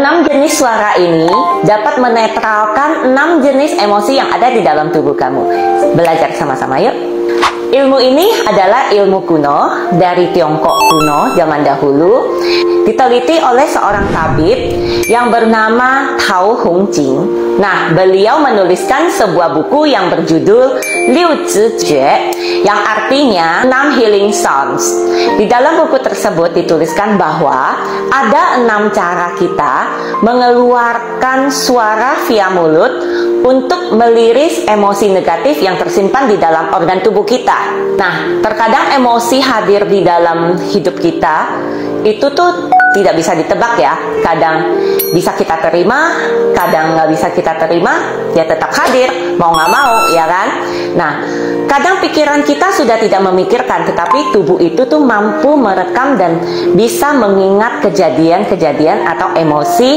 6 jenis suara ini dapat menetralkan 6 jenis emosi yang ada di dalam tubuh kamu. Belajar sama-sama yuk. Ilmu ini adalah ilmu kuno dari Tiongkok kuno zaman dahulu. Diteliti oleh seorang tabib yang bernama Tao Hong Jing. Nah, beliau menuliskan sebuah buku yang berjudul Liu Zi Jue, yang artinya 6 Healing Sounds. Di dalam buku tersebut dituliskan bahwa ada 6 cara kita mengeluarkan suara via mulut untuk meliris emosi negatif yang tersimpan di dalam organ tubuh kita. Nah, terkadang emosi hadir di dalam hidup kita itu tuh tidak bisa ditebak ya. Kadang bisa kita terima, kadang nggak bisa kita terima, ya tetap hadir, mau nggak mau, ya kan? Nah, kadang pikiran kita sudah tidak memikirkan, tetapi tubuh itu tuh mampu merekam dan bisa mengingat kejadian-kejadian atau emosi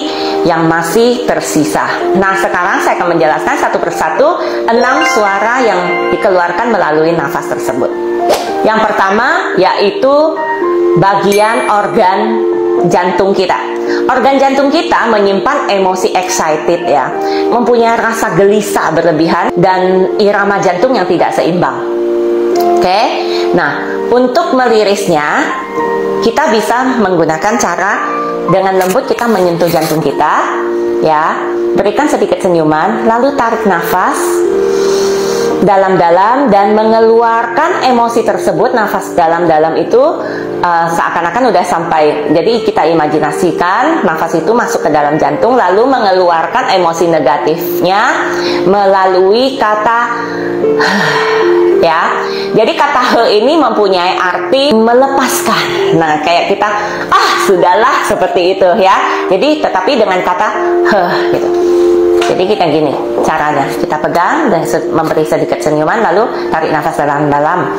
yang masih tersisa. Nah, sekarang saya akan menjelaskan satu persatu 6 suara yang dikeluarkan melalui nafas tersebut. Yang pertama yaitu bagian organ jantung kita. Organ jantung kita menyimpan emosi excited ya, mempunyai rasa gelisah berlebihan dan irama jantung yang tidak seimbang. Oke, nah untuk melirisnya kita bisa menggunakan cara dengan lembut kita menyentuh jantung kita ya, berikan sedikit senyuman, lalu tarik nafas dalam-dalam dan mengeluarkan emosi tersebut. Nafas dalam-dalam itu seakan-akan udah sampai, jadi kita imajinasikan nafas itu masuk ke dalam jantung lalu mengeluarkan emosi negatifnya melalui kata ya. Jadi kata he ini mempunyai arti melepaskan. Nah, kayak kita sudahlah seperti itu ya. Jadi tetapi dengan kata he gitu. Jadi kita gini caranya, kita pegang dan memberi sedikit senyuman lalu tarik nafas dalam-dalam.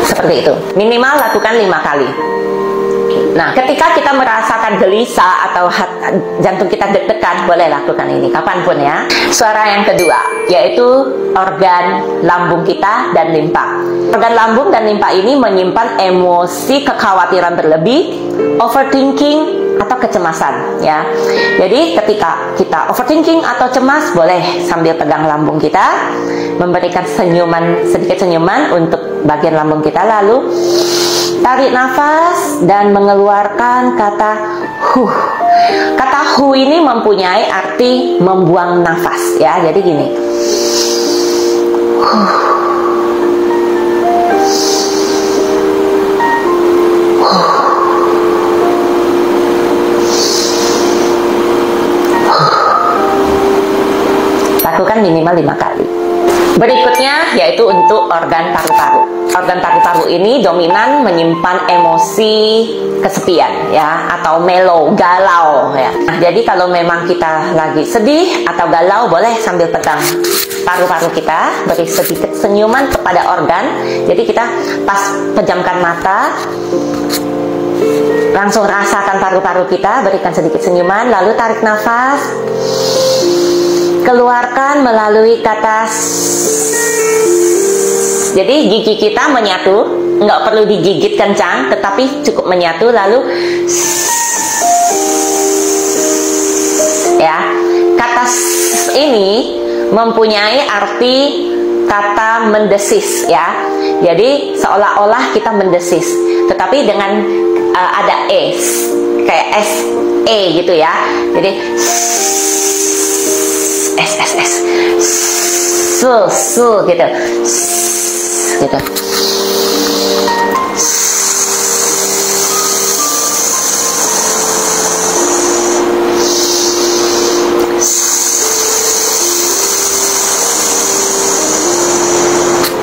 Seperti itu. Minimal lakukan 5 kali. Nah, ketika kita merasakan gelisah atau jantung kita deg-degan, boleh lakukan ini kapanpun ya. Suara yang kedua yaitu organ lambung kita dan limpa. Organ lambung dan limpa ini menyimpan emosi kekhawatiran berlebih, overthinking atau kecemasan ya. Jadi ketika kita overthinking atau cemas, boleh sambil pegang lambung kita, memberikan senyuman, sedikit senyuman untuk bagian lambung kita, lalu tarik nafas dan mengeluarkan kata hu. Kata hu ini mempunyai arti membuang nafas ya. Jadi gini. Lakukan minimal 5 kali. Berikutnya yaitu untuk organ paru-paru. Organ paru-paru ini dominan menyimpan emosi kesepian ya, atau melo, galau ya. Nah, jadi kalau memang kita lagi sedih atau galau, boleh sambil pegang paru-paru kita, beri sedikit senyuman kepada organ. Jadi kita pas pejamkan mata, langsung rasakan paru-paru kita, berikan sedikit senyuman, lalu tarik nafas, keluarkan melalui kata. Jadi gigi kita menyatu, nggak perlu digigit kencang, tetapi cukup menyatu, lalu ya. Kata ini mempunyai arti kata mendesis ya. Jadi seolah-olah kita mendesis, tetapi dengan ada kayak gitu ya. Jadi gitu. Gitu.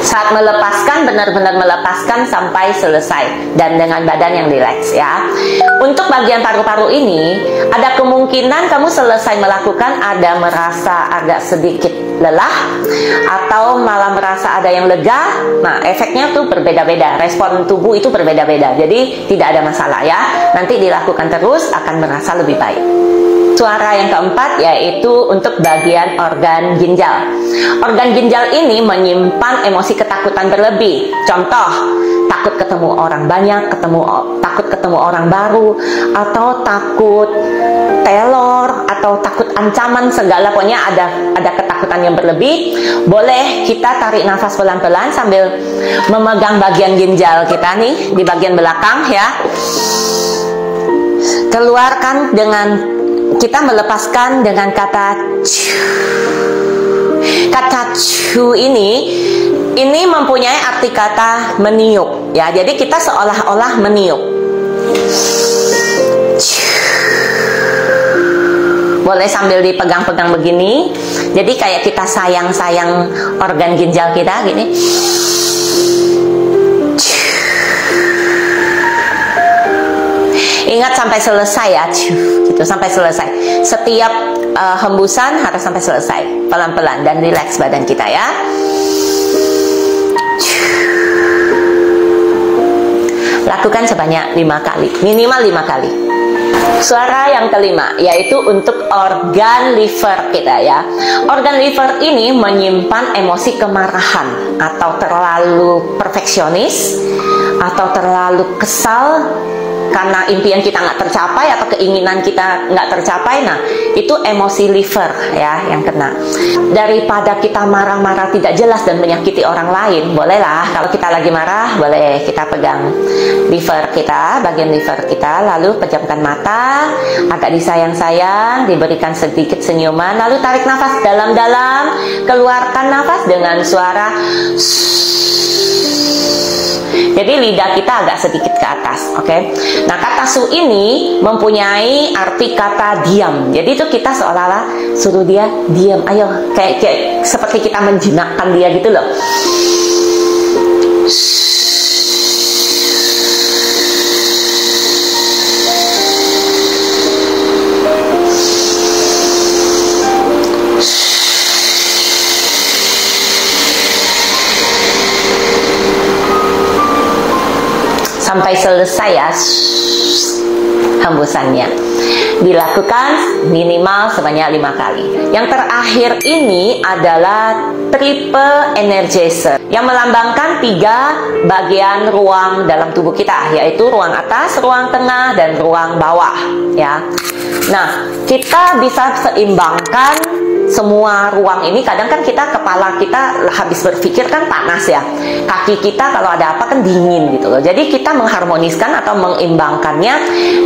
Saat melepaskan, benar-benar melepaskan sampai selesai dan dengan badan yang rileks ya. Untuk bagian paru-paru ini ada kemungkinan kamu selesai melakukan ada merasa agak sedikit lelah atau malah merasa ada yang lega. Nah, efeknya tuh berbeda-beda, respon tubuh itu berbeda-beda. Jadi tidak ada masalah ya. Nanti dilakukan terus akan merasa lebih baik. suara yang keempat yaitu untuk bagian organ ginjal. Organ ginjal ini menyimpan emosi ketakutan berlebih. Contoh, takut ketemu orang banyak, takut ketemu orang baru, atau takut teror, atau takut ancaman segala, pokoknya ada ketakutan yang berlebih. Boleh kita tarik nafas pelan-pelan sambil memegang bagian ginjal kita nih di bagian belakang ya. Keluarkan dengan kita melepaskan dengan kata cu. Kata cu ini mempunyai arti kata meniup ya. Jadi kita seolah-olah meniup. Boleh sambil dipegang-pegang begini. Jadi kayak kita sayang-sayang organ ginjal kita gini. Ingat sampai selesai ya, gitu, sampai selesai. Setiap hembusan harus sampai selesai, pelan-pelan dan rileks badan kita ya. Lakukan sebanyak 5 kali, minimal 5 kali. Suara yang kelima yaitu untuk organ liver kita ya. Organ liver ini menyimpan emosi kemarahan atau terlalu perfeksionis atau terlalu kesal karena impian kita nggak tercapai atau keinginan kita nggak tercapai. Nah, itu emosi liver ya yang kena. Daripada kita marah-marah tidak jelas dan menyakiti orang lain, bolehlah kalau kita lagi marah, boleh kita pegang liver kita, bagian liver kita, lalu pejamkan mata, agak disayang-sayang, diberikan sedikit senyuman, lalu tarik nafas dalam-dalam, keluarkan nafas dengan suara jadi lidah kita agak sedikit ke atas, oke? Nah, kata su ini mempunyai arti kata diam. Jadi itu kita seolah-olah suruh dia diam, ayo, kayak seperti kita menjinakkan dia gitu loh. Sampai selesai ya hembusannya. Dilakukan minimal sebanyak 5 kali. Yang terakhir ini adalah triple energizer yang melambangkan 3 bagian ruang dalam tubuh kita, yaitu ruang atas, ruang tengah, dan ruang bawah ya. Nah, kita bisa seimbangkan semua ruang ini. Kadang kan kepala kita habis berpikir kan panas ya, kaki kita kalau ada apa kan dingin gitu loh. Jadi kita mengharmoniskan atau mengimbangkannya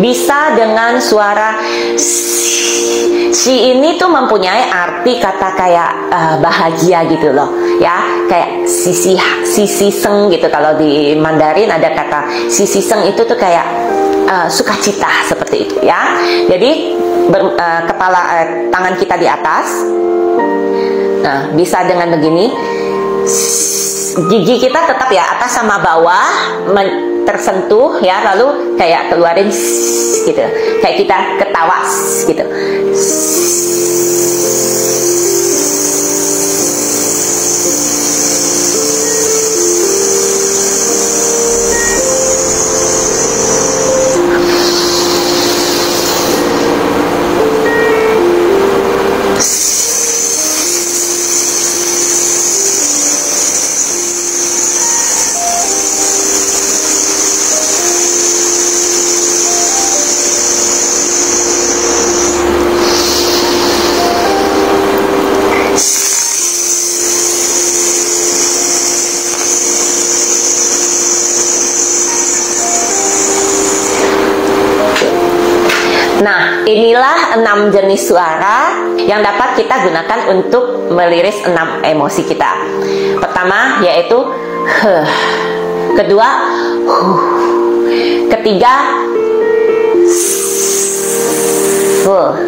bisa dengan suara si ini tuh mempunyai arti kata kayak bahagia gitu loh ya, kayak sisi seng gitu. Kalau di Mandarin ada kata sisi seng itu tuh kayak sukacita seperti itu ya. Jadi tangan kita di atas. Nah, bisa dengan begini. Gigi kita tetap ya atas sama bawah tersentuh ya, lalu kayak keluarin gitu. Kayak kita ketawa gitu. Nah, inilah 6 jenis suara yang dapat kita gunakan untuk meliris 6 emosi kita. Pertama yaitu kedua ketiga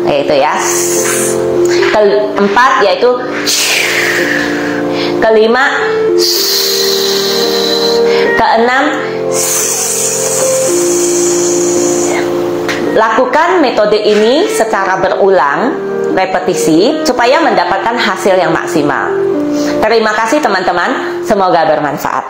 yaitu ya. Keempat yaitu kelima, keenam. Lakukan metode ini secara berulang, repetisi, supaya mendapatkan hasil yang maksimal. Terima kasih teman-teman, semoga bermanfaat.